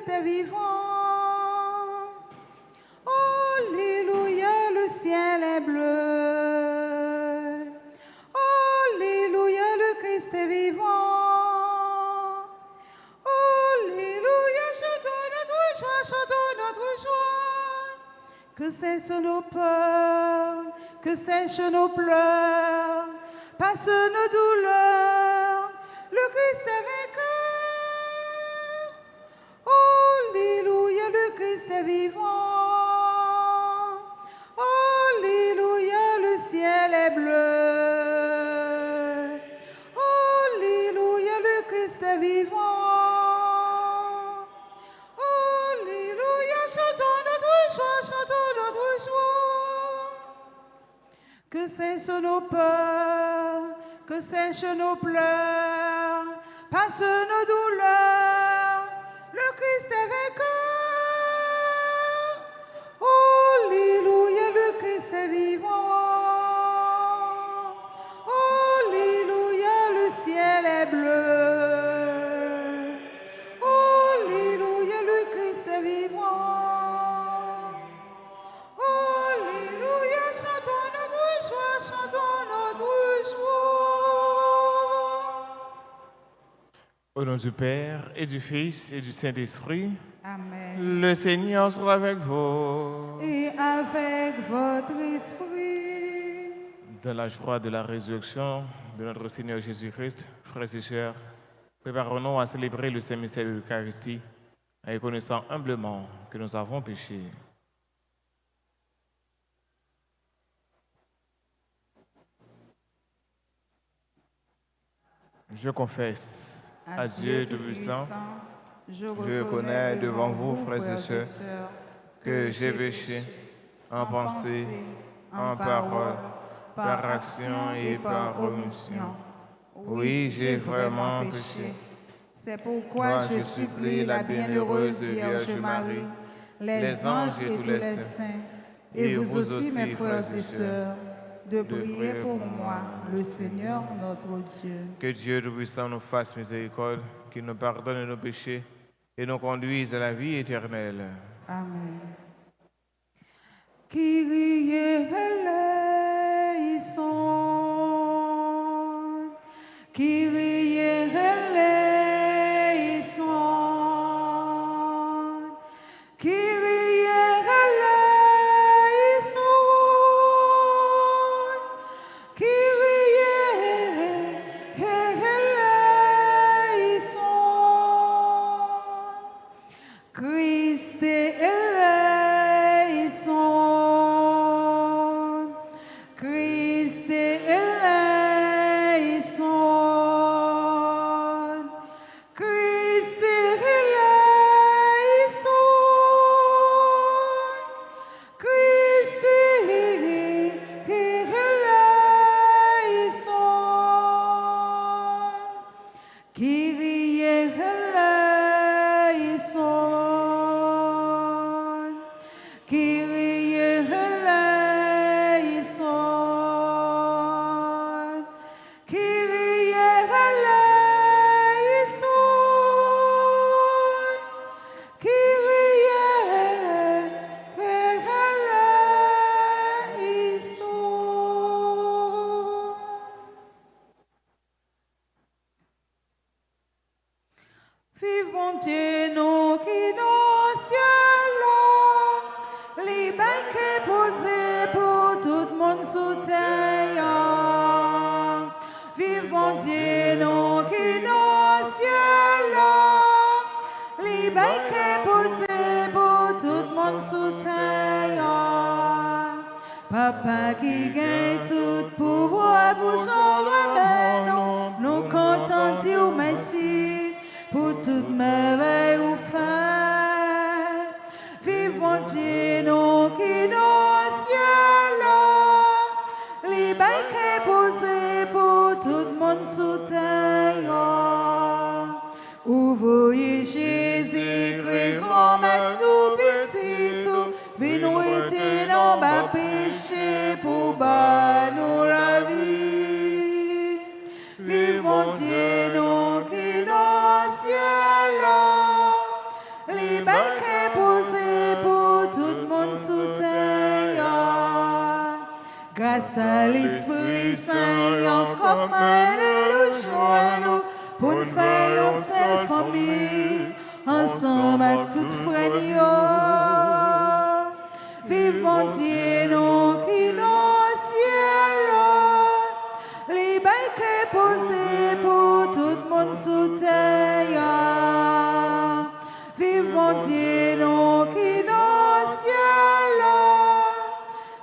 est vivant. Alléluia, le ciel est bleu. Alléluia, le Christ est vivant. Alléluia, chantons notre joie, chantons notre joie. Que cessent nos peurs, que sèchent nos pleurs, passe nos douleurs, le Christ est vainqueur. Alléluia, le Christ est vivant. Alléluia, le ciel est bleu. Alléluia, le Christ est vivant. Alléluia, chantons notre joie, chantons notre joie. Que cessent nos peurs, que sèchent nos pleurs, passe nos douleurs, le Christ est vainqueur. Alléluia, le Christ est vivant. Alléluia, le ciel est bleu. Alléluia, le Christ est vivant. Alléluia, chantons notre joie, chantons notre joie. Au nom du Père et du Fils et du Saint-Esprit, Amen. le Seigneur soit avec vous. Et avec votre esprit. Dans la joie de la résurrection de notre Seigneur Jésus-Christ, frères et sœurs, préparons-nous à célébrer le Saint-Mystère de l'Eucharistie en reconnaissant humblement que nous avons péché. Je confesse à Dieu Tout-Puissant, je reconnais devant vous, frères et sœurs, que j'ai péché en pensée, en parole, par action et par omission. Oui, j'ai vraiment péché. C'est pourquoi je supplie la bienheureuse Vierge Marie, les anges et tous les saints, et vous aussi, mes frères et sœurs, de prier pour moi, le Seigneur notre Dieu. Que Dieu Tout-Puissant nous fasse miséricorde, qu'il nous pardonne nos péchés et nous conduise à la vie éternelle. Amen. Kyrie eleison, Kyrie eleison, Kyrie eleison, Kyrie eleison, Christ eleison, Christ eleison, Christ eleison, Christ eleison, Kyrie eleison, Kyrie eleison, Kyrie eleison, Kyrie eleison. Vive mon Dieu, nous qui nos cieux, les banquets posés pour tout le monde sous terre. Vive mon Dieu, nous qui nos cieux, les banquets posés pour tout le monde sous terre. Papa qui gagne tout pouvoir pour son remède, nous comptons dire merci pour toute merveille ou fait. Vive mon Dieu, nous qui nos cieux, les banquets posés pour tout le monde sous terre. Ouvre Jésus-Christ, grand maître nous petit tout, viens nous retirer nos bas péchés pour bas nous la vie. Vive mon Dieu, nous qui nos cieux, les l'Esprit Saint en commun de nous joindre pour nous faire une seule famille, ensemble avec toute frère. Vive mon Dieu, nous qui dans le ciel, les bails qui posés pour tout le monde sous terre. Vive mon Dieu, nous qui dans le ciel,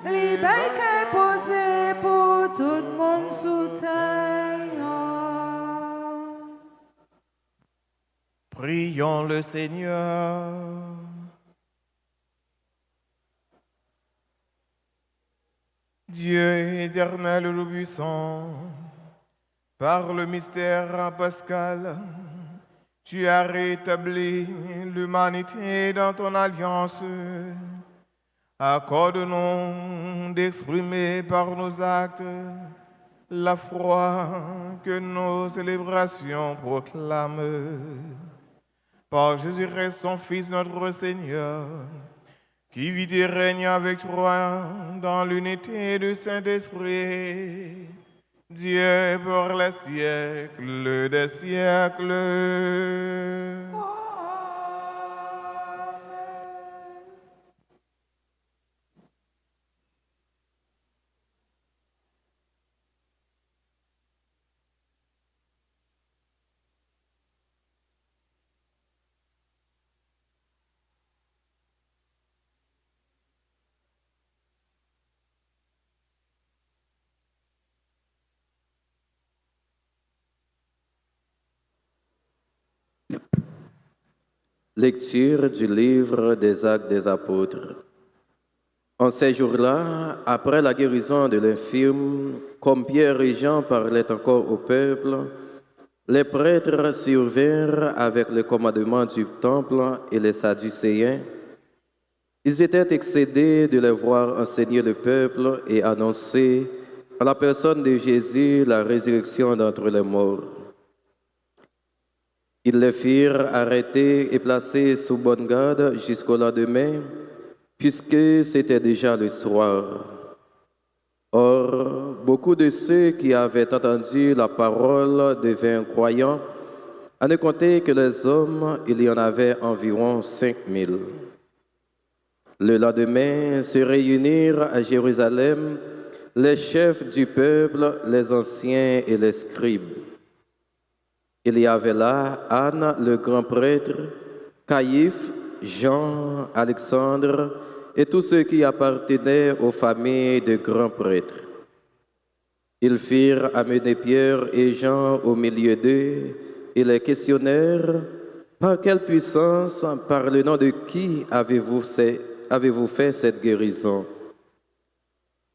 les bails qui posés pour tout le monde sous terre. Prions le Seigneur. Dieu éternel et tout-puissant, par le mystère pascal, tu as rétabli l'humanité dans ton alliance. Accorde-nous d'exprimer par nos actes la foi que nos célébrations proclament. Par Jésus-Christ, ton Fils, notre Seigneur, qui vit et règne avec toi dans l'unité du Saint-Esprit, Dieu pour les siècles des siècles. Lecture du livre des Actes des Apôtres. En ces jours-là, après la guérison de l'infirme, comme Pierre et Jean parlaient encore au peuple, les prêtres survinrent avec le commandement du temple et les Sadducéens. Ils étaient excédés de les voir enseigner le peuple et annoncer en la personne de Jésus la résurrection d'entre les morts. Ils les firent arrêter et placer sous bonne garde jusqu'au lendemain, puisque c'était déjà le soir. Or, beaucoup de ceux qui avaient entendu la parole devinrent croyants. À ne compter que les hommes, il y en avait environ 5000. Le lendemain, se réunirent à Jérusalem les chefs du peuple, les anciens et les scribes. Il y avait là Anne, le grand prêtre, Caïphe, Jean, Alexandre et tous ceux qui appartenaient aux familles de grands prêtres. Ils firent amener Pierre et Jean au milieu d'eux et les questionnèrent: par quelle puissance, par le nom de qui avez-vous fait cette guérison?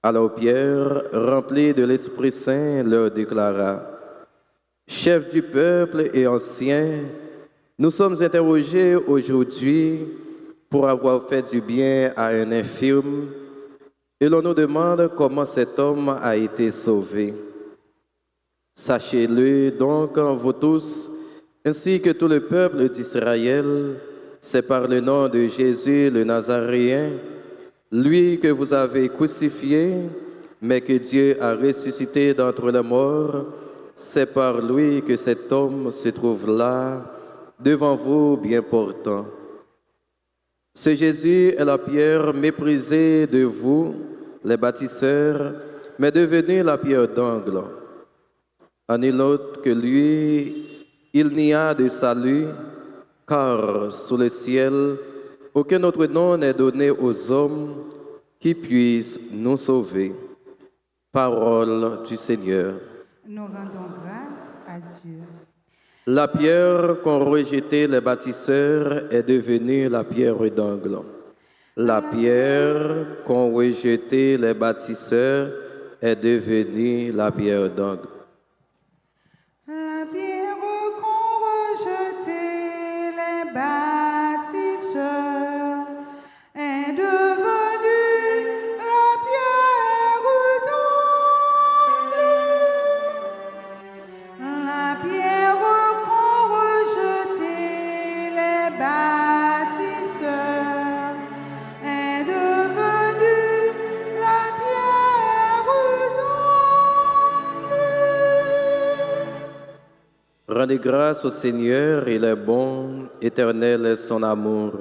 Alors Pierre, rempli de l'Esprit Saint, leur déclara: chefs du peuple et anciens, nous sommes interrogés aujourd'hui pour avoir fait du bien à un infirme, et l'on nous demande comment cet homme a été sauvé. Sachez-le donc, vous tous, ainsi que tout le peuple d'Israël, c'est par le nom de Jésus le Nazaréen, lui que vous avez crucifié, mais que Dieu a ressuscité d'entre les morts. C'est par lui que cet homme se trouve là, devant vous, bien portant. Ce Jésus est la pierre méprisée de vous, les bâtisseurs, mais devenue la pierre d'angle. En nul autre que lui, il n'y a de salut, car sous le ciel, aucun autre nom n'est donné aux hommes qui puisse nous sauver. Parole du Seigneur. Nous rendons grâce à Dieu. La pierre qu'ont rejetée les bâtisseurs est devenue la pierre d'angle. La pierre qu'ont rejetée les bâtisseurs est devenue la pierre d'angle. La pierre qu'ont rejetée les bâtisseurs est devenue la pierre d'angle. La pierre qu'ont rejetée les bâtisseurs est devenue la pierre d'angle. Rendez grâce au Seigneur, il est bon, éternel est son amour.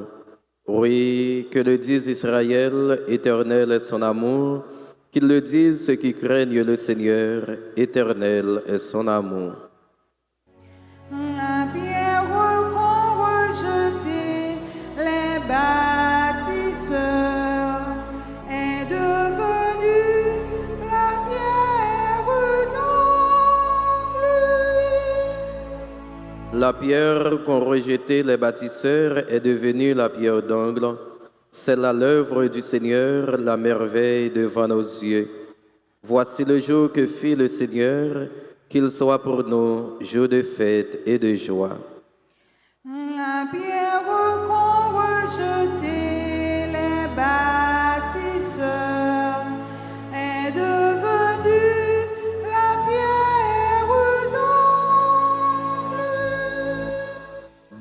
Oui, que le dise Israël, éternel est son amour. Qu'ils le disent ceux qui craignent le Seigneur, éternel est son amour. La pierre qu'ont rejetée les bâtisseurs est devenue la pierre d'angle. La pierre qu'ont rejetée les bâtisseurs est devenue la pierre d'angle. C'est là l'œuvre du Seigneur, la merveille devant nos yeux. Voici le jour que fit le Seigneur, qu'il soit pour nous jour de fête et de joie. La pierre qu'ont rejetée les bâtisseurs est devenue la pierre d'angle.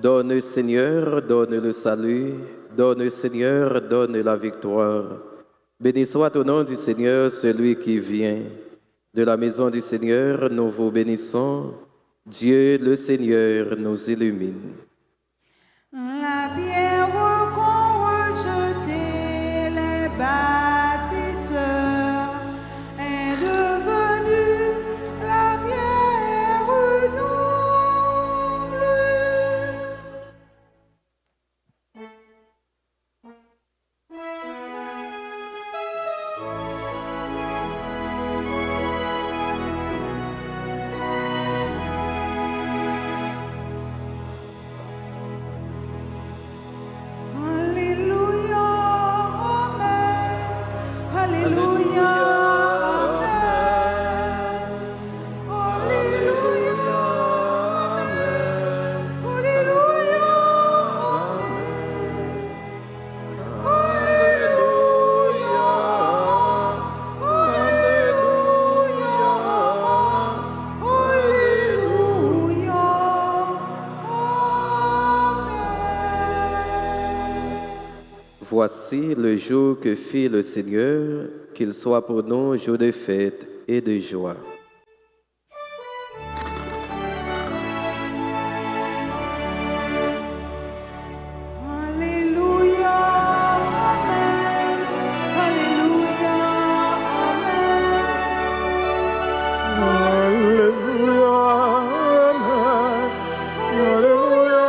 Donne Seigneur, donne le salut. Donne Seigneur, donne la victoire. Béni soit au nom du Seigneur celui qui vient. De la maison du Seigneur, nous vous bénissons. Dieu le Seigneur nous illumine. La pierre qu'ont rejetée les bâtisseurs est devenue la pierre d'angle. Alléluia, Amen. Alléluia, Amen. Alléluia, Amen. Alléluia, Amen. Alléluia, Alléluia, Amen. Voici le jour que fit le Seigneur, qu'il soit pour nous jour de fête et de joie. Alléluia, Amen. Alléluia, Amen. Alléluia, Amen. Alléluia,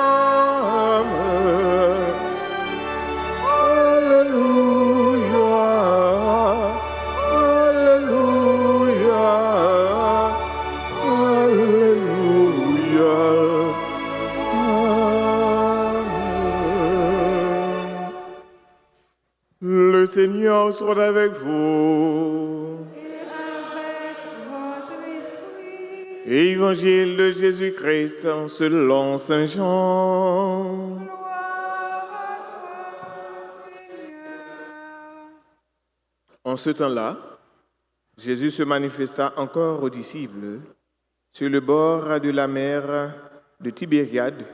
Amen. Alléluia, Alléluia, Alléluia, Amen. Le Seigneur soit avec vous. Et avec votre esprit, Évangile de Jésus-Christ selon Saint Jean. gloire à toi, Seigneur. En ce temps-là, Jésus se manifesta encore aux disciples sur le bord de la mer de Tibériade.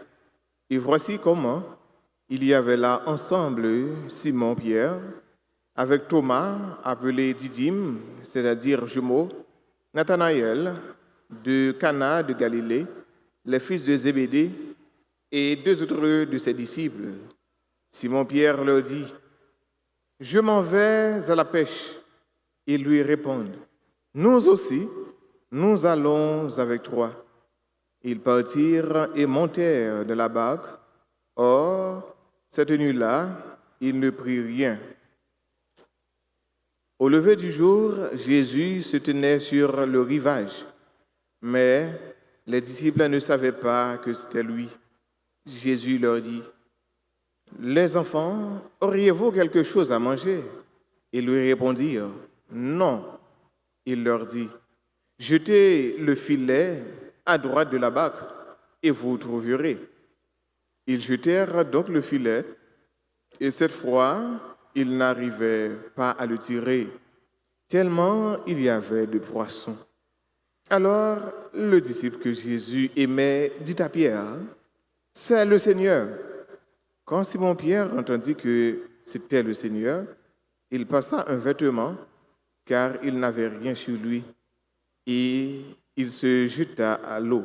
Et voici comment il y avait là ensemble Simon-Pierre, avec Thomas, appelé Didyme, c'est-à-dire jumeau, Nathanaël, de Cana de Galilée, les fils de Zébédée, et deux autres de ses disciples. Simon-Pierre leur dit, « Je m'en vais à la pêche. » Ils lui répondent, « Nous aussi, nous allons avec toi. » Ils partirent et montèrent de la barque. Or, cette nuit-là, ils ne prirent rien. Au lever du jour, Jésus se tenait sur le rivage, mais les disciples ne savaient pas que c'était lui. Jésus leur dit, « Les enfants, auriez-vous quelque chose à manger ?» Ils lui répondirent, « Non. » Il leur dit, « Jetez le filet à droite de la barque et vous trouverez. » Ils jetèrent donc le filet, et cette fois, ils n'arrivaient pas à le tirer, tellement il y avait de poissons. Alors, le disciple que Jésus aimait dit à Pierre, « C'est le Seigneur. » Quand Simon-Pierre entendit que c'était le Seigneur, il passa un vêtement, car il n'avait rien sur lui, et il se jeta à l'eau.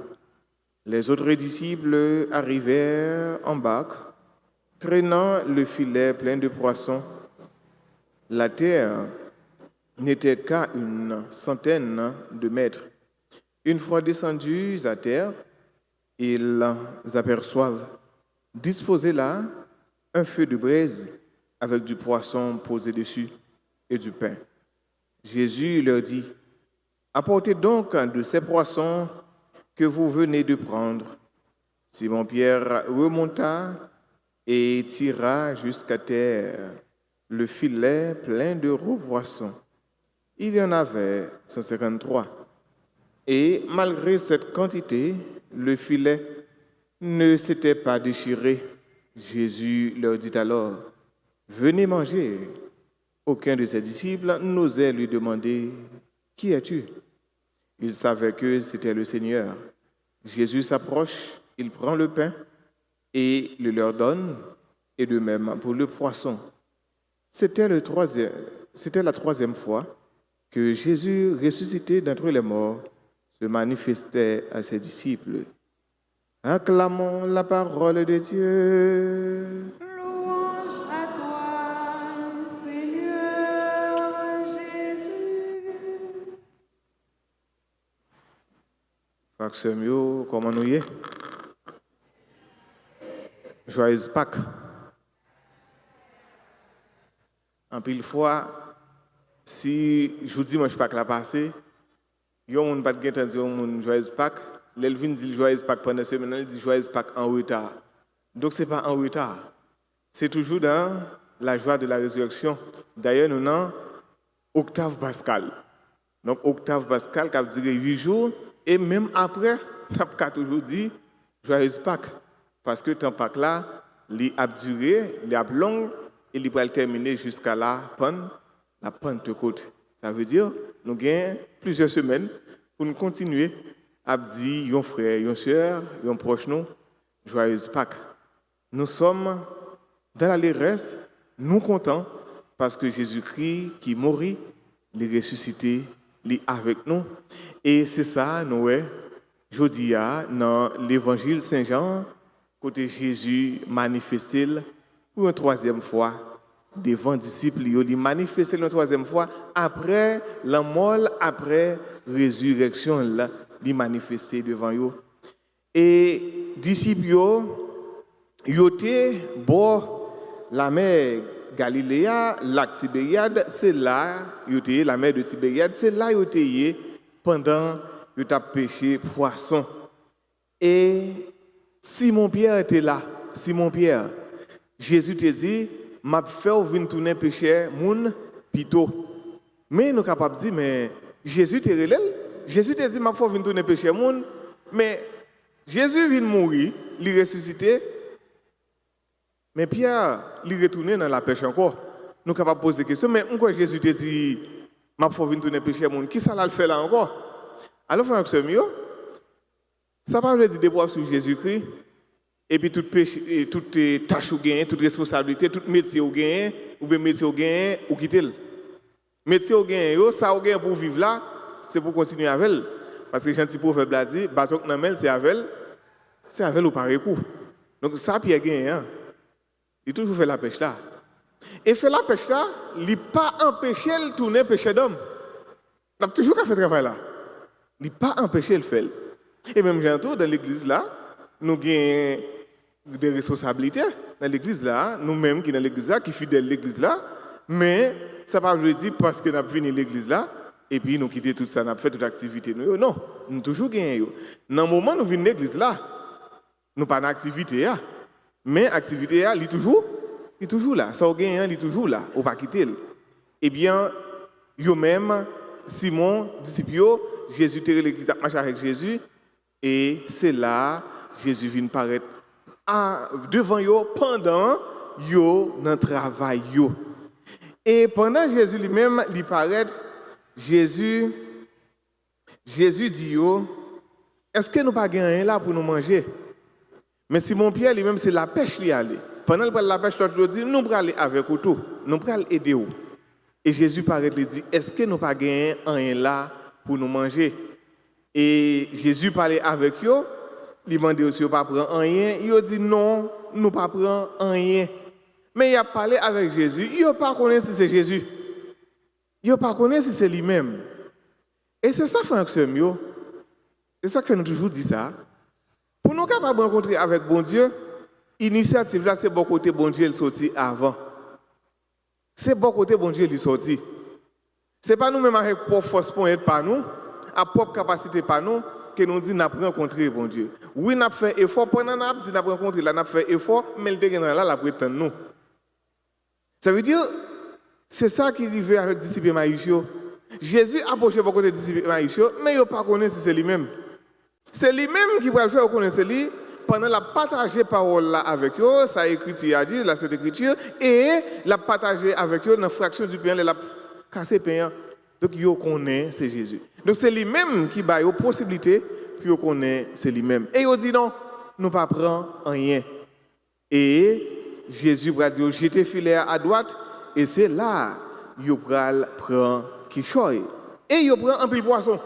Les autres disciples arrivèrent en barque, traînant le filet plein de poissons. La terre n'était qu'à une centaine de mètres. Une fois descendus à terre, ils aperçoivent, disposé là, un feu de braise avec du poisson posé dessus et du pain. Jésus leur dit, « Apportez donc de ces poissons que vous venez de prendre. » Simon-Pierre remonta et tira jusqu'à terre le filet plein de gros poissons. Il y en avait 153. Et malgré cette quantité, le filet ne s'était pas déchiré. Jésus leur dit alors, « Venez manger. » Aucun de ses disciples n'osait lui demander, « Qui es-tu » Il savait que c'était le Seigneur. Jésus s'approche, il prend le pain et le leur donne, et de même pour le poisson. C'était la troisième fois que Jésus, ressuscité d'entre les morts, se manifestait à ses disciples. Acclamons la parole de Dieu. Louange à toi, Seigneur Jésus. Frère comment nous y est? Joyeuse Pâques. En pile fois, si je vous dis moi je Pâques la passée, il y a un monde pas de temps dire un joyeuse Pâques, l'Elvin dit joyeuse Pâques pendant ce moment, il dit joyeuse Pâques en retard. Donc c'est pas en retard. C'est toujours dans la joie de la résurrection. D'ailleurs nous avons octave pascal. Donc octave pascal qui a duré 8 jours et même après, on a toujours dit joyeuse Pâques parce que temps Pâques là, il a duré, il a long et il va terminer jusqu'à la Pentecôte. Ça veut dire nous avons plusieurs semaines pour nous continuer à dire yon frère, yon sœur, yon proche nous, joyeuse Pâques. Nous sommes dans l'allégresse, nous contents parce que Jésus-Christ qui mourit, il est ressuscité, il est avec nous. Et c'est ça, nous, je dis, dans l'évangile Saint-Jean, côté Jésus manifesté pour une troisième fois devant les disciples, il manifesté une troisième fois après la mort, après la résurrection, il manifesté devant eux. Et les disciples, ils étaient bon la mer Galiléa, lac Tibériade, c'est là, la mer de Tibériade, c'est là ils étaient pendant qu'ils ont pêché poisson. Et Simon-Pierre était là. Simon-Pierre, Jésus te dit, m'a fait venir tourner pêcher moun pito. Mais nous sommes capables de dire, mais Jésus te relève. Jésus te dit, m'a fait venir tourner pêcher moun. Mais Jésus vient mourir, il est ressuscité. Mais Pierre, il est retourné dans la pêche encore. Nous sommes capables de poser des questions. Mais pourquoi Jésus te dit, m'a fait venir tourner pêcher moun? Qui ça l'a fait là encore? Alors, frère, c'est mieux. Ça ne veut pas dire déboire sur Jésus-Christ. Et puis, toute tâche ou gain, toute responsabilité, tout métier ou gain, ou bien métier ou gain, ou quitter. Métier ou gain, ça ou gain pour vivre là, c'est pour continuer avec elle. Parce que le gentil proverbe l'a dit, bateau que namel, c'est avec elle ou par coup. Donc, ça, Pierre gain, il toujours fait la pêche là. Et fait la pêche là, il n'a pas empêché de tourner pêcher d'homme. Il a toujours fait ce travail là. Il n'a pas empêché de le faire. Et même bientôt, dans l'église là, nous avons des responsabilités dans l'église là, nous-mêmes qui sommes dans l'église là, qui sommes fidèles à l'église là, mais ça ne veut pas dire parce que nous avons venu à l'église là, et puis nous quittons tout ça, nous avons fait toute l'activité. Non, nous avons toujours gagné. Dans le moment où nous venons à l'église là, nous n'avons pas d'activité, mais l'activité est toujours là. Ça est toujours là, on ne peut pas quitter. Eh bien, vous-même, Simon, disciple, Jésus t'a marché avec Jésus, et c'est là Jésus vient paraître devant eux pendant notre travail. Et pendant Jésus lui-même, il paraît, Jésus dit, est-ce que nous n'avons pas gagné là pour nous manger? Mais Simon-Pierre lui-même, c'est la pêche qui est allé. Pendant la pêche, l'autre dit, nous allons aller avec vous tout, nous allons aider vous. Et Jésus paraît, lui dit, est-ce que nous n'avons pas gagné rien là pour nous manger? Et Jésus parlait avec eux, il demande aussi pas prendre rien, il dit non, nous pas prendre rien. Mais il a parlé avec Jésus, il n'a pas connaît si c'est Jésus. Il n'a pas connaît si c'est lui-même. Et c'est ça fonctionne. C'est ça que nous toujours dit ça. Pour nous capables de rencontrer avec bon Dieu, l'initiative là c'est bon côté bon Dieu il sorti avant. C'est bon côté bon Dieu il sorti. C'est pas nous-mêmes avec propre force pour être par nous, à propre capacité par nous que nous dit n'a rencontrer bon Dieu. Oui, n'a fait effort pendant n'a dit n'a rencontrer là n'a fait effort mais le dégât là la prétend nous. Ça veut dire c'est ça qui arrive avec disciple Maïs. Jésus approchait beaucoup de disciples Maïs, mais il n'a pas connu si c'est lui-même. C'est lui-même qui va le faire connaître lui pendant la partager parole là avec eux, ça écrit a dit là cette écriture et la partager avec eux dans la fraction du pain, la casser pain. Donc il connaît c'est Jésus. Donc c'est lui-même qui a la possibilité puis il connaît c'est lui-même. Et il dit non, nous pas prendre rien. Et Jésus va dire jeter filet à droite et c'est là il prend qui choye. Et il prend un peu de poisson.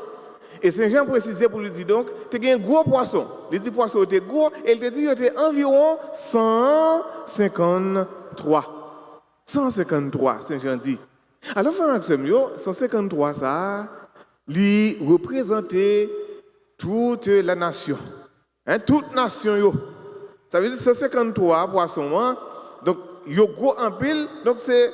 Et Saint Jean précisait pour lui dire donc, tu as un gros poisson. Il dit poisson était gros et il te dit qu'il était environ 153. 153, Saint Jean dit. Alors, frère 153, ça, lui représentait toute la nation. Hein, toute nation, yo. Ça veut dire 153 poissons, donc, yo gros en pile, donc c'est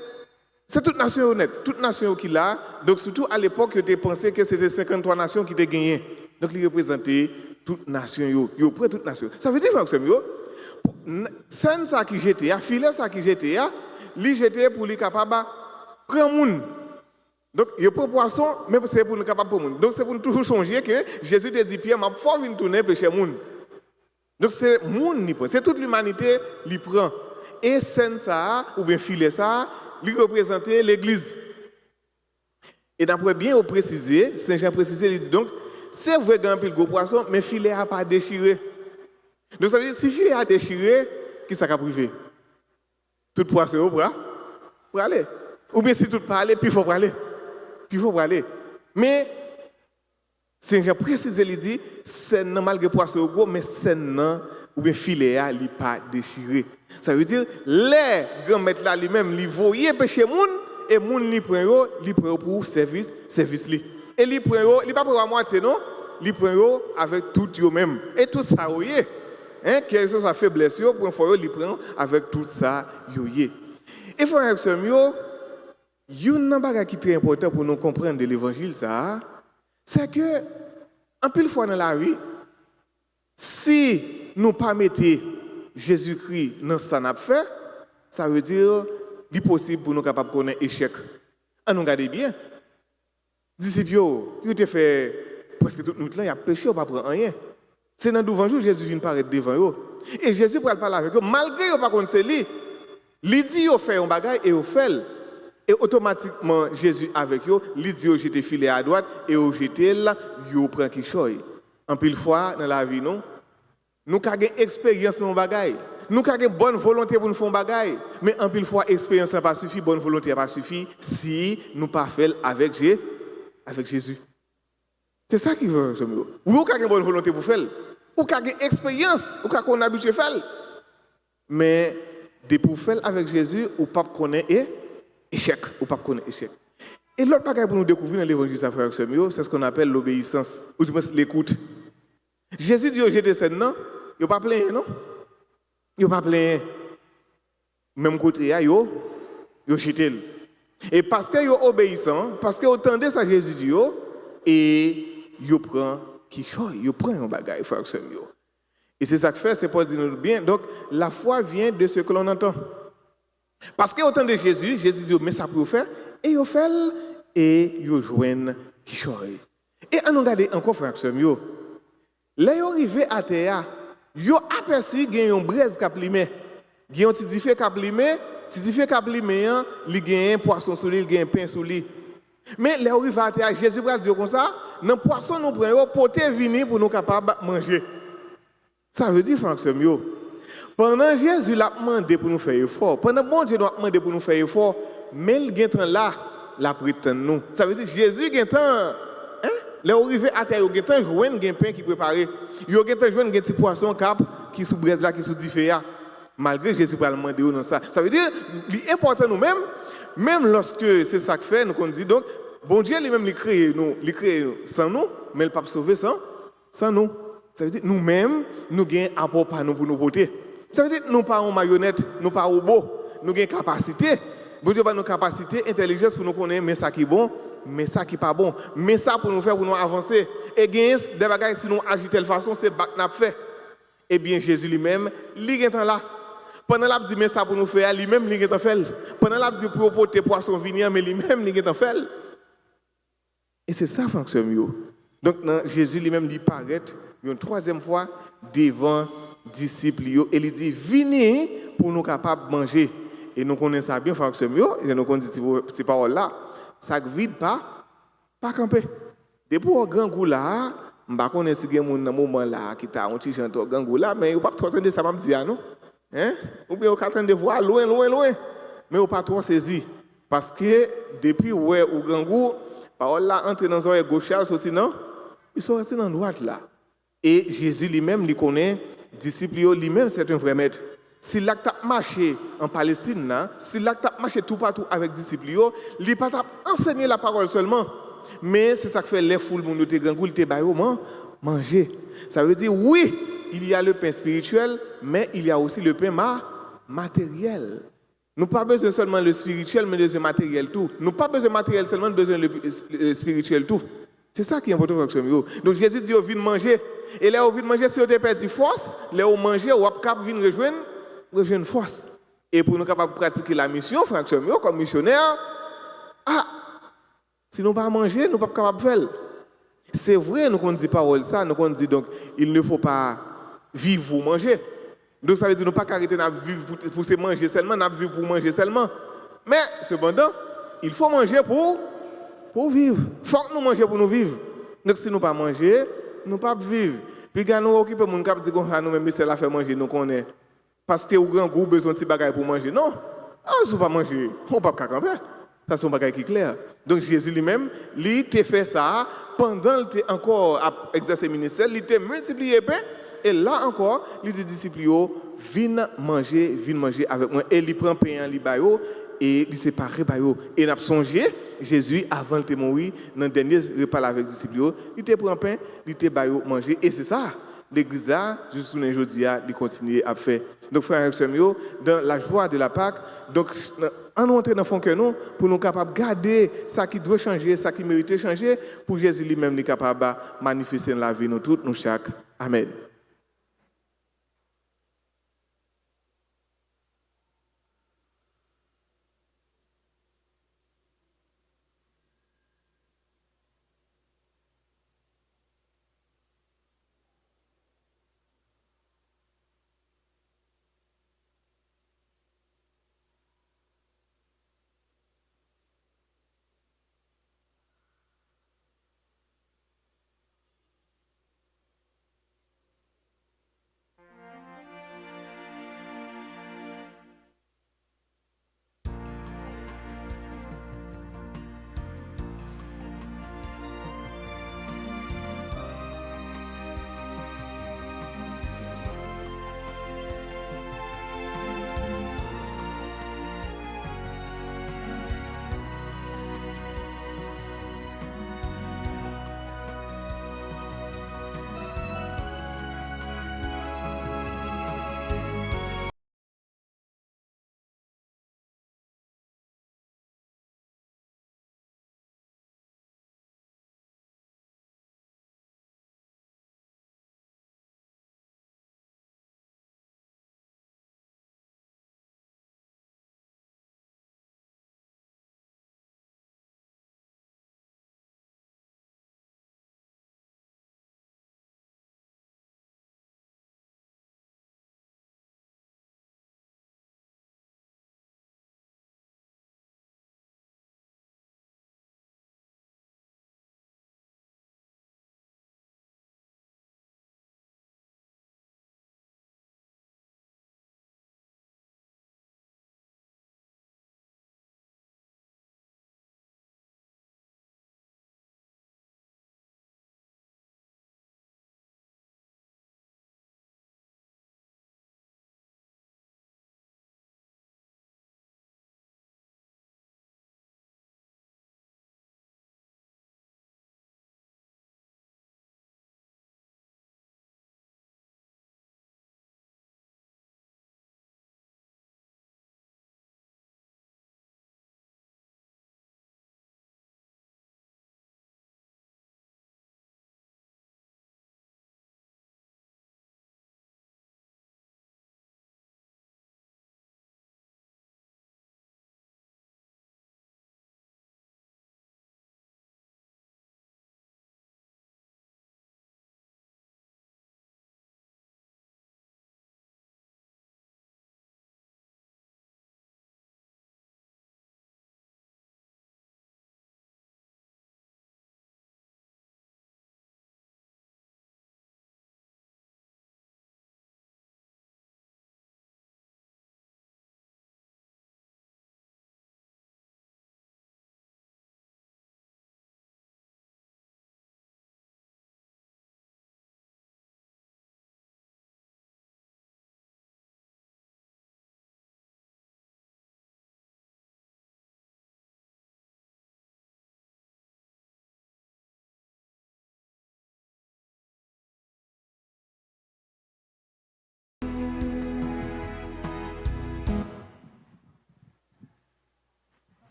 toute nation honnête, toute nation qui l'a. Donc, surtout à l'époque, tu pensé que c'était 53 nations qui étaient gagnées. Donc, il représentait toute nation. Il prend toute nation. Ça veut dire que scène ça qui j'étais, filet ça qui j'étais, lui j'étais pour lui capable de prendre monde. Donc, il prend poisson, mais c'est pour nous capable de prendre monde. Donc, c'est pour nous toujours changer que Jésus te dit, Pierre, m'a faut venir tourner pécher monde. Donc, c'est monde qui prend. C'est toute l'humanité qui prend. Et scène ça, ou bien filet ça, lui représenter l'Église. Et d'après bien préciser, Saint Jean précisé, il dit donc, c'est vrai qu'il y a un gros poisson, mais le filet n'a pas déchiré. Donc ça veut dire, si le filet a déchiré, qui ça a privé? Tout poisson pour aller. Ou bien si tout pas aller, puis il faut aller. Puis il faut aller. Mais, Saint Jean précisé, il dit, c'est normal que le poisson gros, mais c'est non, ou bien le filet n'a pas déchiré. Ça veut dire, les grands-maîtres là, lui-même, ils voyaient pécher moun, et moun li prend pour service li. Et li prend il pas pour à moitié non, li prend avec tout yo même. Et tout ça voyez. Hein, quelle soit sa faiblesse yo, pour faut li prend avec tout ça yo yé. Et frère yo, une bagage qui est très important pour nous comprendre de l'évangile ça, c'est que en pile fois dans la vie, si nous pas mettons Jésus-Christ dans ce qu'on a fait, ça veut dire qu'il est possible pour nous capables de connaître l'échec. On nous regarde bien. Disciples, ils ont fait presque toute nuit là, ils ont péché, ils n'ont pas pris rien. C'est dans le jour Jésus vient paraître devant eux. Et Jésus va parler avec eux, malgré qu'ils n'ont pas connaissé lui. Il dit qu'ils fait un bagage et ils fait. Et automatiquement, Jésus avec eux, il dit qu'ils jeté filet à droite et ils jeté là, ils prennent qui choy. En pile fois dans la vie, non? Nous avons une expérience dans le bagage. Nous avons une bonne volonté pour nous faire un bagage. Mais en pile fois, l'expérience n'a pas suffi, bonne volonté n'a pas suffi si nous ne pas fait avec Jésus. C'est ça qui veut. Vous avez une bonne volonté pour faire. Vous avez une expérience, vous avez une habitude de faire. Mais de pour faire avec Jésus, vous ne pouvez pas connaître échec. Vous pas connaître échec. Et l'autre bagage pour nous découvrir dans l'évangile, c'est ce qu'on appelle l'obéissance, ou du moins l'écoute. Jésus dit, j'étais scène, non? Il n'y a pas plein, non? Il n'y a pas plein. Même côté, il y a jeté. Et parce qu'il est obéissant, parce qu'il entendait ça, Jésus dit, et il prend qui choisit, il prend un bagage, frère. Et c'est ça que fait, c'est Paul dit nous bien. Donc, la foi vient de ce que l'on entend. Parce qu'il entendait Jésus, Jésus dit, mais ça peut faire, et il fait, et il joint qui choisit. Et on regarde encore, frère. Là, ils arrivé à terre, ils ont aperçu qu'il y a une braise qui a plimé. Il y a un petit fait qui a plimé, il y a un poisson sous lui, il y a un pain sous lui. Mais là, ils arrivé à terre, Jésus va dire comme ça, dans le poisson, nous prenons pour venir pour nous capables de manger. Ça veut dire, frère, pendant Jésus l'a demandé pour nous faire effort, pendant bon Dieu l'a demandé pour nous faire effort, mais il y a un temps là, la prétend nous. Ça veut dire, Jésus, il y a un temps. Là, arrivé à terre, il y a un pain qui est préparé. Ils ont joué un petit poisson cap qui sous braise là qui sous diffé malgré Jésus pas demander dans ça. Ça veut dire l'important nous-mêmes même lorsque c'est ça que fait nous qu'on dit donc bon Dieu lui-même il crée nous sans nous mais il pas sauver sans nous. Ça veut dire nous-mêmes nous gagnons apport par nous pour nous porter. Ça veut dire nous pas en marionnette, nous pas robot, nous gagnons capacité. Bon Dieu pas nos capacités, intelligence pour nous connaître mais ça qui est bon, mais ça qui est pas bon, mais ça pour nous faire pour nous avancer et gagner des bagages si nous agir de telle façon c'est bac n'a fait. Eh bien Jésus lui-même, il est là. Pendant l'a dit mais ça pour nous faire, lui-même il est en fait. Pendant l'a dit pour porter poisson vignan mais lui-même il est en fait. Et c'est ça fonctionne mieux. Donc Jésus lui-même il paraît une troisième fois devant disciples et il dit venez pour nous capables de manger. Et nous connaissons ça bien fonctionne mieux et nous connaissons ces paroles là, ça vide pas camper. Depuis au grand goût là, je ne connais pas si il y a un moment là qui t'a un petit chanteur grand goût là mais vous pas trop attendre ça m'a dit non. Hein? Ou bien vous attendez de voir loin mais vous pas trop saisi parce que depuis ouais au grand goût parole là entre dans l'oreille gauche aussi non, ils sont restés dans droite là. Et Jésus lui-même il connaît disciples lui-même c'est un vrai maître. Si l'acte marché en Palestine là, si l'acte marché tout partout avec disciples, il pas enseigner la parole seulement, mais c'est ça que fait les foules monde te grand goût te bailler manger. Ça veut dire oui, il y a le pain spirituel, mais il y a aussi le pain matériel. Nous pas besoin seulement le spirituel, mais le matériel tout. Nous pas besoin matériel seulement, nous besoin le spirituel tout. C'est ça qui est important pour nous. Donc Jésus dit, viens manger. Et là, vous venez manger, si vous avez perdu force, là, vous mangez, vous avez rejoindre force. Et pour nous capables de pratiquer la mission, frère, comme missionnaire, si nous ne pas manger, nous ne sommes pas capables de faire. C'est vrai, nous on dit parole ça, nous on dit donc, il ne faut pas vivre pour manger. Donc ça veut dire nous ne pas arrêter de vivre pour se manger seulement, nous vivre pour manger seulement. Mais cependant, il faut manger pour vivre. Il faut que nous mangions pour nous vivre. Donc si nous ne pas manger, nous ne pouvons pas vivre. Puis quand nous occupons mon cap, dit qu'on nous même c'est la faire manger, nous connaissons. Parce que au grand goût besoin de petits bagages pour manger. Non, on ne pas manger, on ne peut pas camper. Ça c'est un bagage qui est clair. Donc Jésus lui-même, il t'a fait ça pendant qu'il était encore à exercer le ministère, il t'a multiplié pain et là encore, il dit disciples, viens manger avec moi et il prend pain en bayo et il sépare bayo et n'a songé Jésus avant de mourir dans le dernier repas avec les disciples, il te prend pain, il te bayo manger et c'est ça. L'église là, jusqu'à aujourd'hui, il continue à faire. Donc, frères et sœurs, dans la joie de la Pâque, donc, en entrant dans le fond que nous, pour nous capables de garder ça qui doit changer, ça qui mérite de changer, pour Jésus lui-même, est capable de manifester dans la vie, nous toutes, nous chaque. Amen.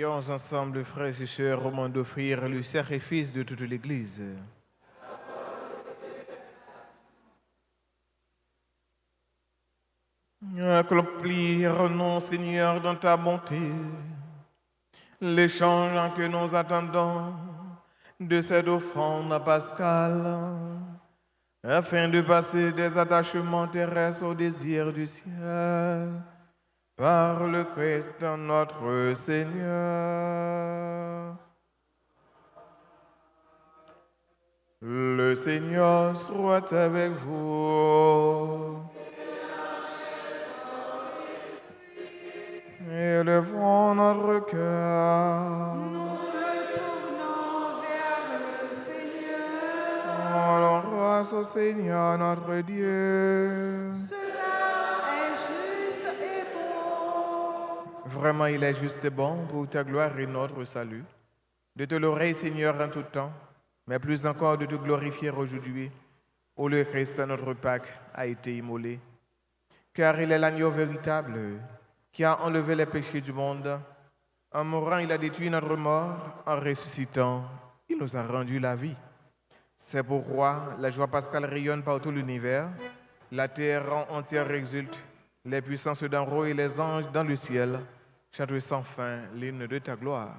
Prions ensemble, frères et sœurs, au moment d'offrir le sacrifice de toute l'Église. Accomplir-nous, Seigneur, dans ta bonté, l'échange que nous attendons de cette offrande pascale, afin de passer des attachements terrestres au désir du ciel, par le Christ notre Seigneur. Le Seigneur soit avec vous. Élevons notre cœur. Nous le tournons vers le Seigneur. Rendons grâce au Seigneur notre Dieu. Cela est juste et bon. Vraiment, il est juste et bon pour ta gloire et notre salut, de te louer, Seigneur, en tout temps, mais plus encore de te glorifier aujourd'hui, où le Christ, notre Pâque, a été immolé. Car il est l'agneau véritable qui a enlevé les péchés du monde. En mourant, il a détruit notre mort. En ressuscitant, il nous a rendu la vie. C'est pourquoi la joie pascale rayonne par tout l'univers. La terre entière exulte. Les puissances d'en haut et les anges dans le ciel chantent sans fin l'hymne de ta gloire.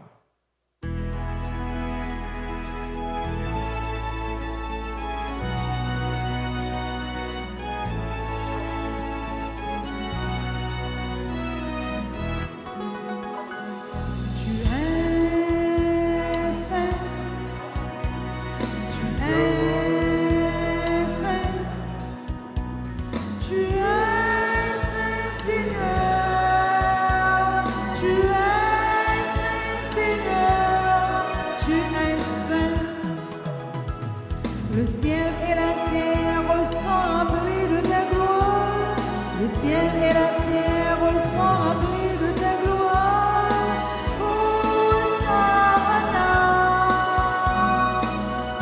Le ciel et la terre sont remplis de ta gloire. Le ciel et la terre sont remplis de ta gloire. Hosanna,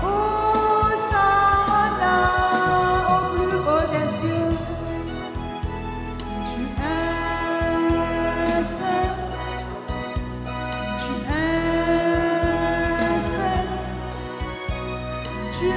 Hosanna, au plus haut des cieux. Tu es saint, tu es saint, tu es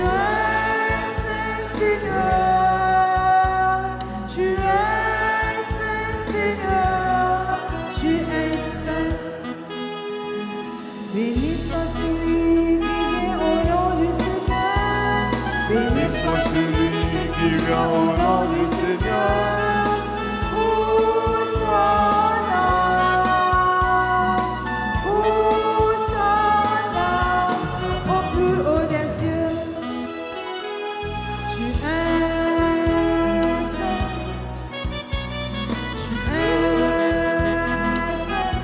Au nom du Seigneur, Hosanna, Hosanna, au plus haut des cieux. Tu es saint, tu es saint,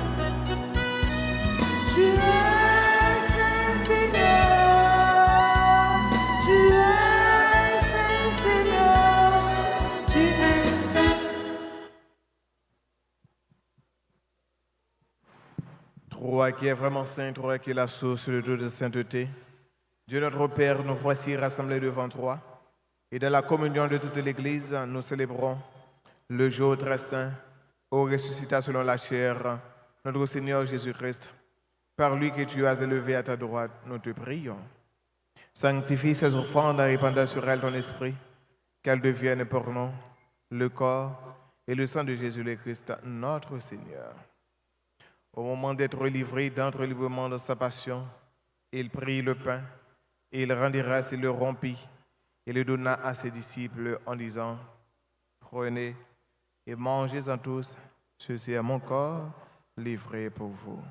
tu es saint Seigneur, tu es saint Seigneur, tu es saint. Toi qui es vraiment saint, toi qui es la source de toute sainteté, Dieu notre Père, nous voici rassemblés devant toi, et dans la communion de toute l'Église, nous célébrons le jour très saint, où ressuscita selon la chair notre Seigneur Jésus-Christ. Par lui que tu as élevé à ta droite, nous te prions. Sanctifie ces offrandes en répandant sur elles ton esprit, qu'elles deviennent pour nous le corps et le sang de Jésus le Christ, notre Seigneur. Au moment d'être livré d'entre librement de sa passion, il prit le pain, et il rendit grâce et le rompit, et le donna à ses disciples en disant, prenez et mangez-en tous, ceci est mon corps livré pour vous.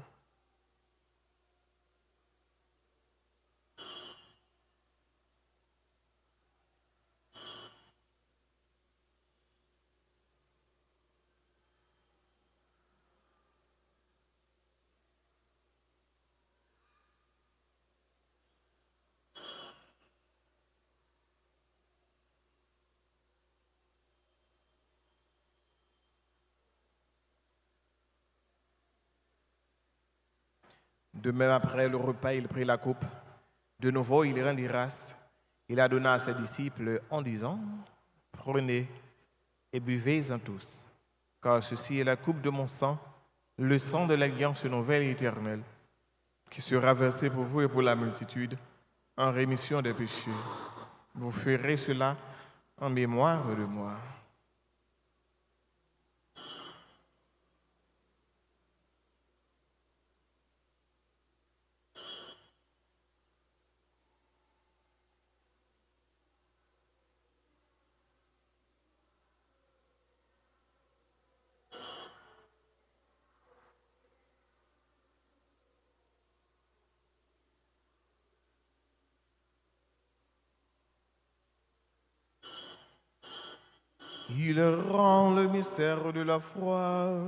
De même après le repas, il prit la coupe. De nouveau, il rendit grâce. Il la donna à ses disciples en disant, prenez et buvez-en tous, car ceci est la coupe de mon sang, le sang de l'alliance nouvelle et éternelle, qui sera versé pour vous et pour la multitude en rémission des péchés. Vous ferez cela en mémoire de moi. Il rend le mystère de la foi.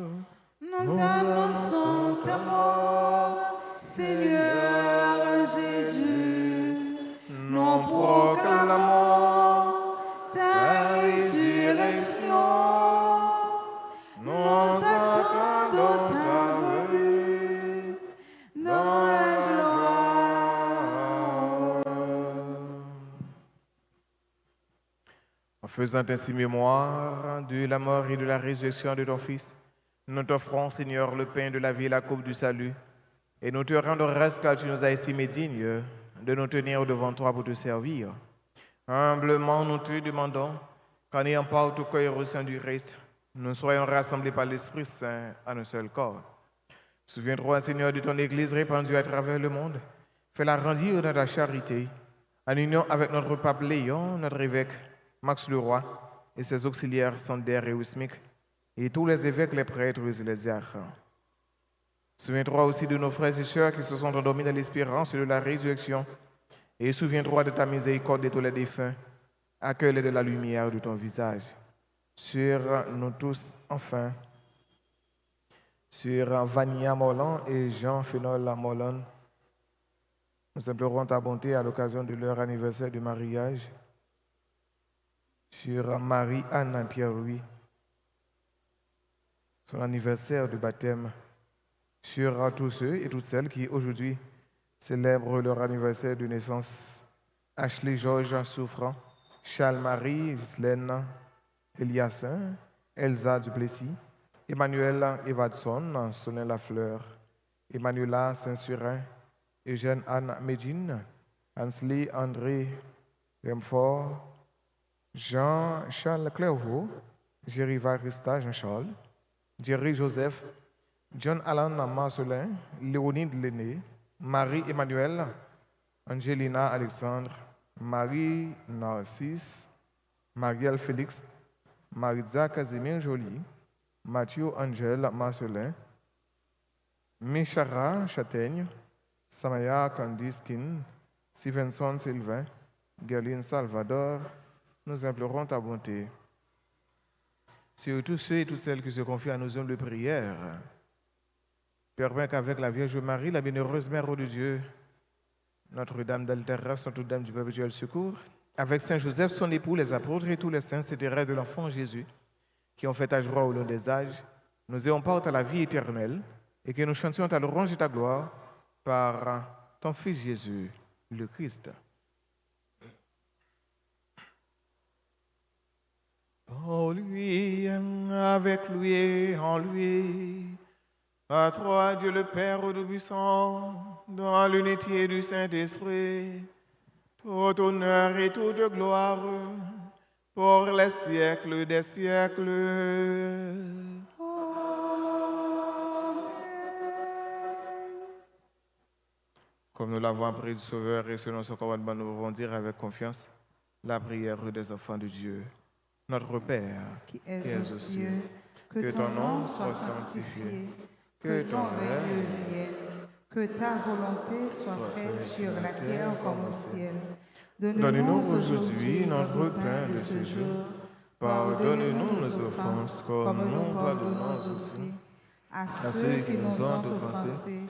Nous annonçons ta mort, Seigneur Jésus. Nous proclamons ta résurrection. Nous attendons ta venue dans la gloire. En faisant ainsi mémoire de la mort et de la résurrection de ton Fils, nous t'offrons, Seigneur, le pain de la vie et la coupe du salut, et nous te rendons grâce car tu nous as estimés dignes de nous tenir devant toi pour te servir. Humblement, nous te demandons qu'en ayant part au corps au sein du Christ, nous soyons rassemblés par l'Esprit Saint en un seul corps. Souviens-toi, Seigneur, de ton Église répandue à travers le monde. Fais-la grandir dans ta charité, en union avec notre pape Léon, notre évêque Max Leroy, et ses auxiliaires Sander et Wismic, et tous les évêques, les prêtres et les diacres. Souviens-toi aussi de nos frères et sœurs qui se sont endormis dans l'espérance de la résurrection, et souviens-toi de ta miséricorde de tous les défunts, accueille-les de la lumière de ton visage. Sur nous tous, enfin, sur Vania Molan et Jean Fénol Molan, nous implorons ta bonté à l'occasion de leur anniversaire de mariage, sur Marie-Anne Pierre-Louis, son anniversaire de baptême, sur tous ceux et toutes celles qui aujourd'hui célèbrent leur anniversaire de naissance. Ashley Georges Souffrant, Charles-Marie Gislaine Eliassin, Elsa Duplessis, Emmanuel Evadson, Sonin Lafleur, Emmanuela Saint-Surin, Eugène Anne Médine, Ansley André Remfort, Jean-Charles Clairvaux, Jériva Christa Jean-Charles, Jerry Joseph, John Alan Marcelin, Léonide Lenné, Marie-Emmanuel, Angelina Alexandre, Marie Narcisse, Marielle Félix, Maritza Casimir Joly, Mathieu Angèle Marcelin, Michara Châtaigne, Samaya Candice Kin, Stevenson Sylvain, Gerline Salvador, nous implorons ta bonté. Sur tous ceux et toutes celles qui se confient à nos hommes de prière, permets qu'avec la Vierge Marie, la bienheureuse Mère de Dieu, Notre-Dame d'Alterras, Notre-Dame du Perpétuel Secours, avec Saint Joseph, son époux, les apôtres et tous les saints, et Thérèse de l'Enfant Jésus, qui ont fait ta joie au long des âges, nous ayons part à la vie éternelle et que nous chantions ta louange et ta gloire par ton Fils Jésus, le Christ. Pour lui, avec lui et en lui, à toi, Dieu le Père Tout-Puissant, dans l'unité du Saint-Esprit, tout honneur et toute gloire pour les siècles des siècles. Comme nous l'avons appris du Sauveur et selon son commandement, nous pouvons dire avec confiance la prière des enfants de Dieu. Notre Père, qui es aux cieux, que ton nom soit sanctifié, que ton règne vienne, que ta volonté soit faite sur la terre comme au ciel. Donne-nous aujourd'hui notre pain de ce jour. Pardonne-nous nos offenses, comme nous pardonnons aussi à ceux qui nous ont offensés.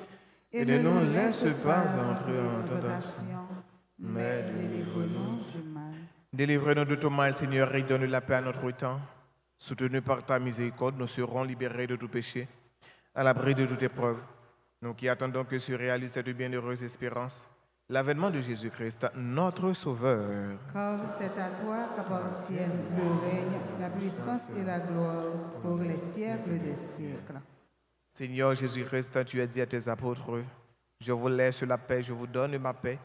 Et ne nous laisse pas entrer en tentation, mais délivre-nous du mal. Délivre-nous de tout mal, Seigneur, et donne la paix à notre temps. Soutenus par ta miséricorde, nous serons libérés de tout péché, à l'abri de toute épreuve. Nous qui attendons que se réalise cette bienheureuse espérance, l'avènement de Jésus-Christ, notre Sauveur. Car c'est à toi qu'appartiennent le règne, la puissance et la gloire pour les siècles des siècles. Seigneur Jésus-Christ, tu as dit à tes apôtres, je vous laisse la paix, je vous donne ma paix.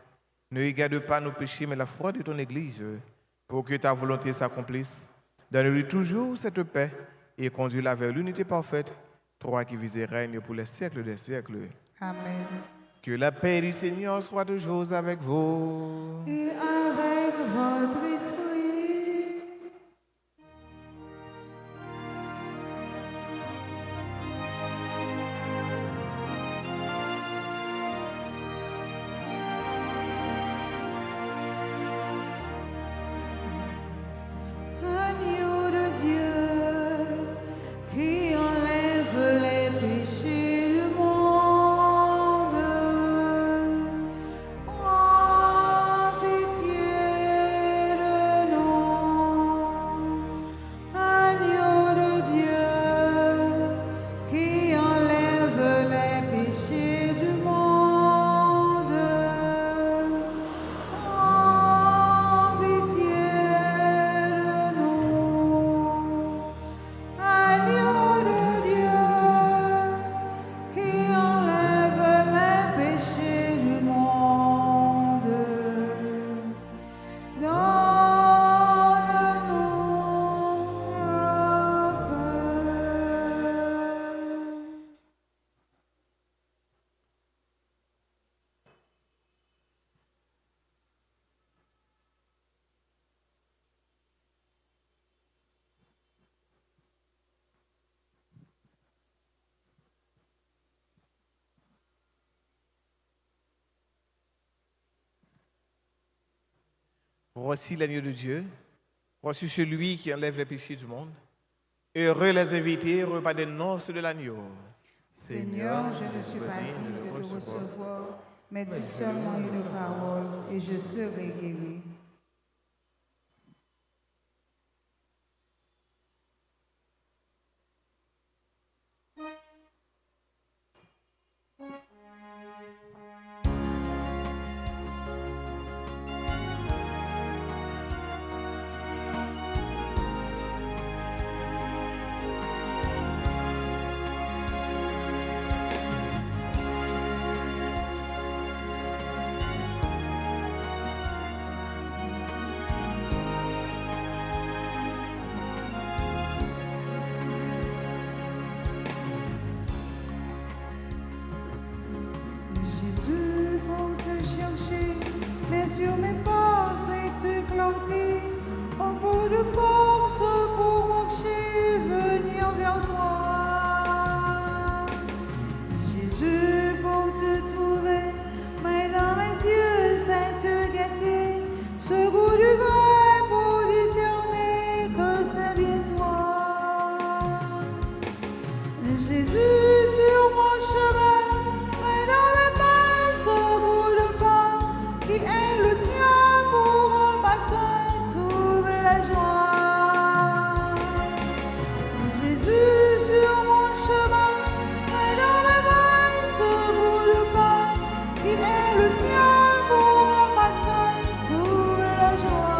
Ne regarde pas nos péchés, mais la foi de ton Église, pour que ta volonté s'accomplisse. Donne-lui toujours cette paix et conduis-la vers l'unité parfaite, toi qui vis et règnes pour les siècles des siècles. Amen. Que la paix du Seigneur soit toujours avec vous. Et avec votre esprit. Agneau de Dieu, qui enlève les péchés du monde, aie pitié de nous. Agneau de Dieu, qui enlève les péchés du monde, aie pitié de nous. Agneau de Dieu, qui enlève les péchés du monde, donne-nous la paix. Voici l'agneau de Dieu, voici celui qui enlève les péchés du monde. Heureux les invités au repas des noces de l'agneau. Seigneur, je ne suis pas digne de te recevoir, mais dis seulement une parole et je serai guéri. Jésus, pour te chercher, mais sur mes pensées te clarté, en bout de force pour marcher, venir vers toi. Jésus, pour te trouver, main dans mes yeux, c'est te gâter, ce goût du vrai pour discerner que c'est bien toi. Jésus, sur mon chemin, main dans mes mains, ce bout de pain qui est le tien pour un matin trouver la joie. Jésus, sur mon chemin, main dans mes mains, ce bout de pain qui est le tien pour un matin trouver la joie.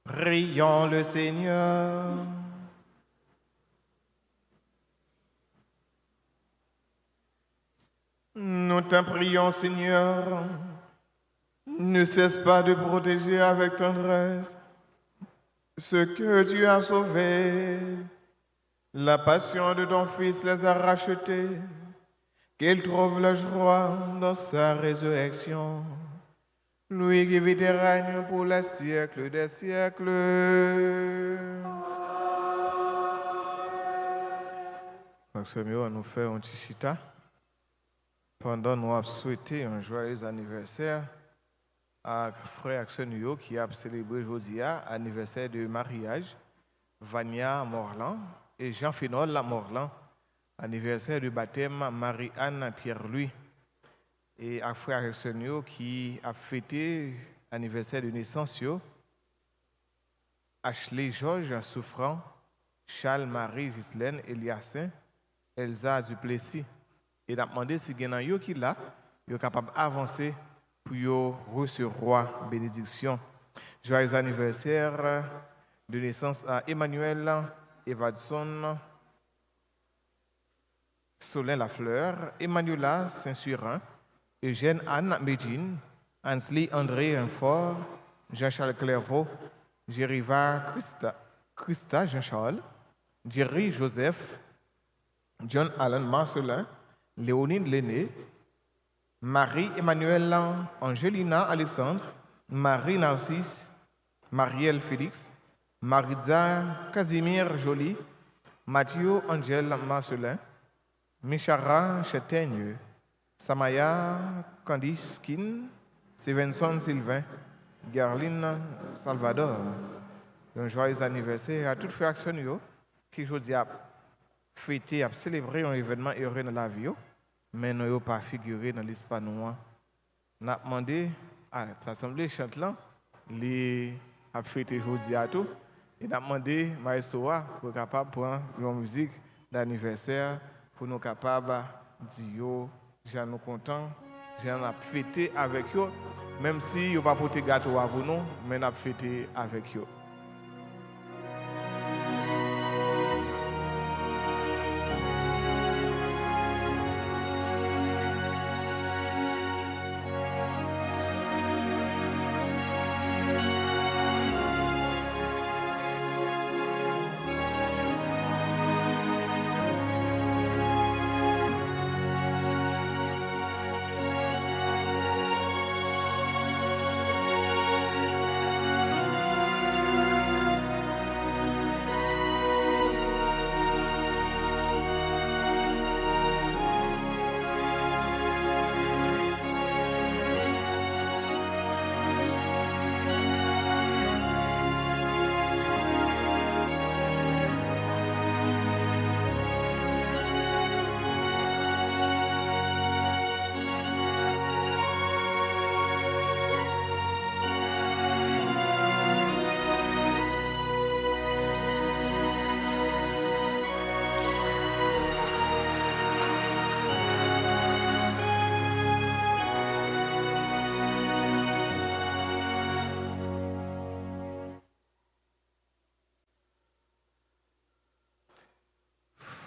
Prions le Seigneur. Nous t'en prions, Seigneur. Ne cesse pas de protéger avec tendresse ce que tu as sauvé. La passion de ton Fils les a rachetés, qu'ils trouvent la joie dans sa résurrection. Lui qui vit et règne pour les siècles des siècles. Parce que nous faisons un petit chita. Pendant nous avons souhaité un joyeux anniversaire à frère Axel Nuyo qui a célébré aujourd'hui l'anniversaire de mariage Vania Morland et Jean Fénol Morland, anniversaire du baptême Marie-Anne Pierre-Louis. Et à frère Axel Nuyo qui a fêté l'anniversaire de naissance, Ashley Georges Souffrant, Charles-Marie Ghislaine Eliassin, Elsa Duplessis. Et a demandé si il y a qui là, est capable d'avancer pour recevoir bénédiction. Joyeux anniversaire de naissance à Emmanuel Evadson Solin Lafleur, Emmanuela Saint-Surin, Eugène Anne Médine, Ansley André Infort, Jean-Charles Clairvaux, Jériva Christa Jean-Charles, Jerry Joseph, John Allen Marcelin, Léonine Lenné, Marie-Emmanuelle Angelina Alexandre, Marie Narcisse, Marielle Félix, Maritza Casimir Joly, Mathieu Angel Marcelin, Michara Châtaigne, Samaya Candice Skin, Stevenson Sylvain, Garline Salvador. Un joyeux anniversaire à toutes les fractions qui aujourd'hui a fêté, a célébré un événement heureux dans la vie, mais n'ont pas figuré dans l'espace noir. On a demandé à l'Assemblée chantelant, les a fêté aujourd'hui à tout, et on a demandé à Maïsoa pour être capable de prendre une musique d'anniversaire pour nous capables de dire, j'ai nous content, j'ai fêté avec eux, même si ils n'ont pas porté gâteau pour nous, mais on a fêté avec eux.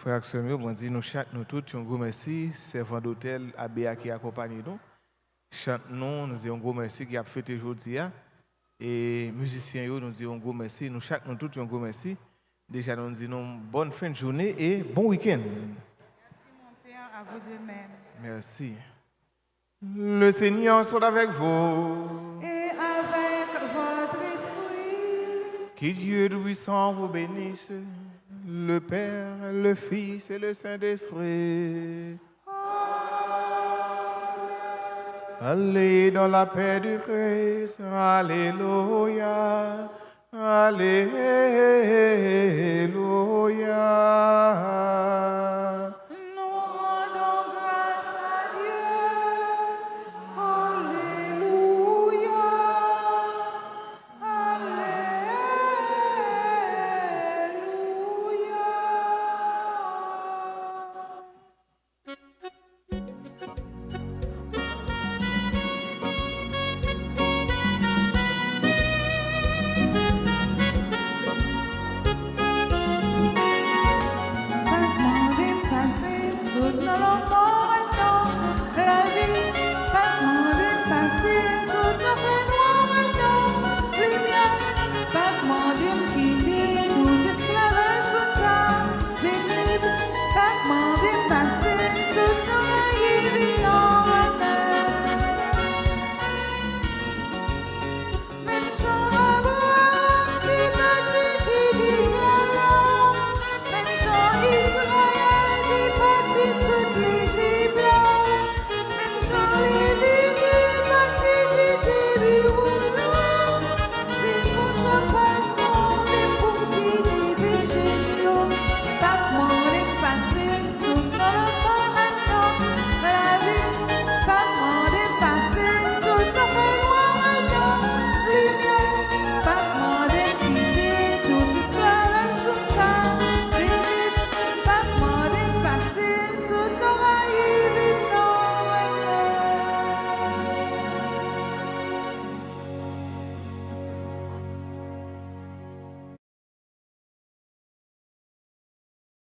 Frères et sœurs, nous disons nous tous un gros merci, servant d'hôtel Abéa qui accompagne nous. Chante-nous, nous disons un gros merci qui a fêté aujourd'hui. Et musiciens, nous disons un gros merci. Nous tous un gros merci. Déjà, nous disons bonne fin de journée et bon week-end. Merci mon Père, à vous de même. Merci. Le Seigneur soit avec vous. Et avec votre esprit. Que Dieu Tout-Puissant vous bénisse. Le Père, le Fils et le Saint-Esprit. Amen. Allez dans la paix du Christ. Alléluia. Alléluia. Nous rendons grâce à Dieu. Alléluia. So